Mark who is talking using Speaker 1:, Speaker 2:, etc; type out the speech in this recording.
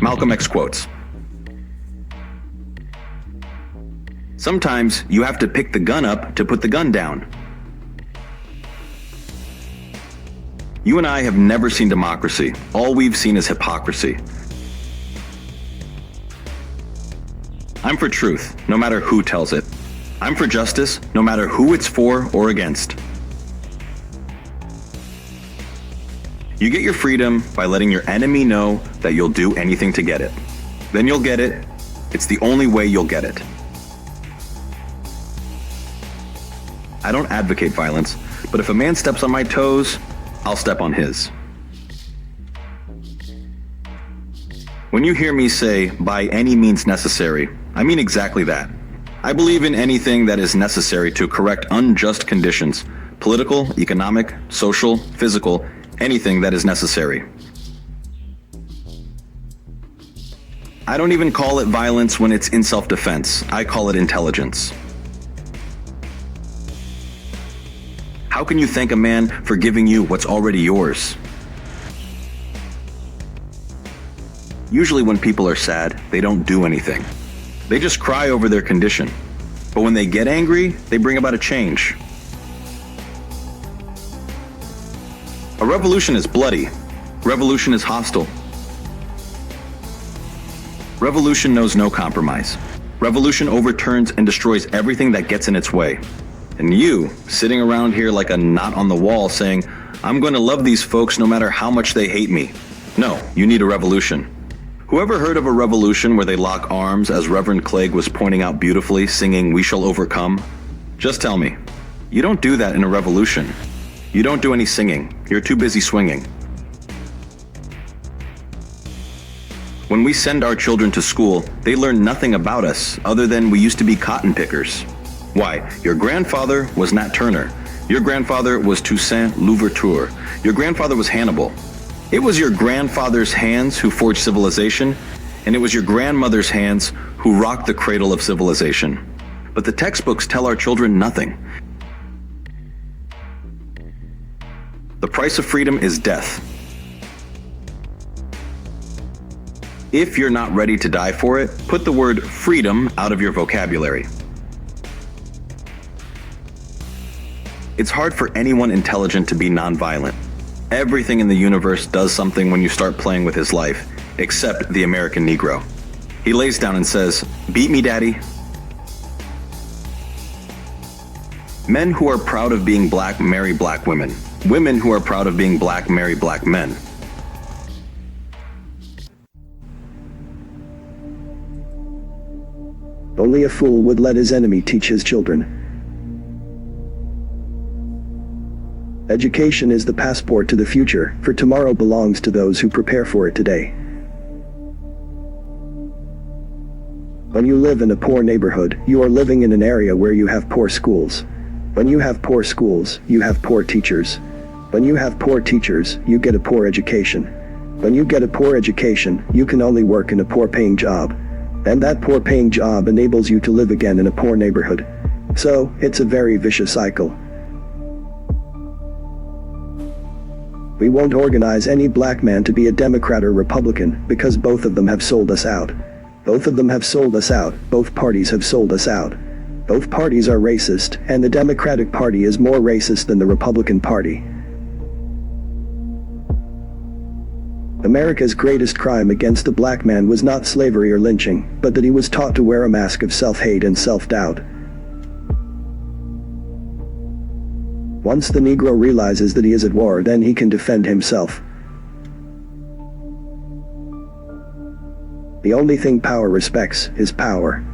Speaker 1: Malcolm X quotes, "Sometimes you have to pick the gun up to put the gun down." You and I have never seen democracy. All we've seen is hypocrisy. I'm for truth, no matter who tells it. I'm for justice, no matter who it's for or against. You get your freedom by letting your enemy know that you'll do anything to get it. Then you'll get it. It's the only way you'll get it. I don't advocate violence, but if a man steps on my toes, I'll step on his. When you hear me say, by any means necessary, I mean exactly that. I believe in anything that is necessary to correct unjust conditions, political, economic, social, physical, anything that is necessary. I don't even call it violence when it's in self-defense. I call it intelligence. How can you thank a man for giving you what's already yours? Usually when people are sad, they don't do anything. They just cry over their condition. But when they get angry, they bring about a change. A revolution is bloody. Revolution is hostile. Revolution knows no compromise. Revolution overturns and destroys everything that gets in its way. And you, sitting around here like a knot on the wall saying, I'm going to love these folks no matter how much they hate me. No, you need a revolution. Whoever heard of a revolution where they lock arms, as Reverend Clegg was pointing out beautifully, singing We Shall Overcome? Just tell me. You don't do that in a revolution. You don't do any singing. You're too busy swinging. When we send our children to school, they learn nothing about us other than we used to be cotton pickers. Why? Your grandfather was Nat Turner. Your grandfather was Toussaint Louverture. Your grandfather was Hannibal. It was your grandfather's hands who forged civilization, and it was your grandmother's hands who rocked the cradle of civilization. But the textbooks tell our children nothing. The price of freedom is death. If you're not ready to die for it, put the word freedom out of your vocabulary. It's hard for anyone intelligent to be nonviolent. Everything in the universe does something when you start playing with his life, except the American Negro. He lays down and says, "Beat me, daddy." Men who are proud of being black marry black women. Women who are proud of being black marry black men.
Speaker 2: Only a fool would let his enemy teach his children. Education is the passport to the future, for tomorrow belongs to those who prepare for it today. When you live in a poor neighborhood, you are living in an area where you have poor schools. When you have poor schools, you have poor teachers. When you have poor teachers, you get a poor education. When you get a poor education, you can only work in a poor-paying job. And that poor-paying job enables you to live again in a poor neighborhood. So, it's a very vicious cycle. We won't organize any black man to be a Democrat or Republican, because both of them have sold us out. Both of them have sold us out. Both parties have sold us out. Both parties are racist, and the Democratic Party is more racist than the Republican Party. America's greatest crime against the black man was not slavery or lynching, but that he was taught to wear a mask of self-hate and self-doubt. Once the Negro realizes that he is at war, then he can defend himself. The only thing power respects is power.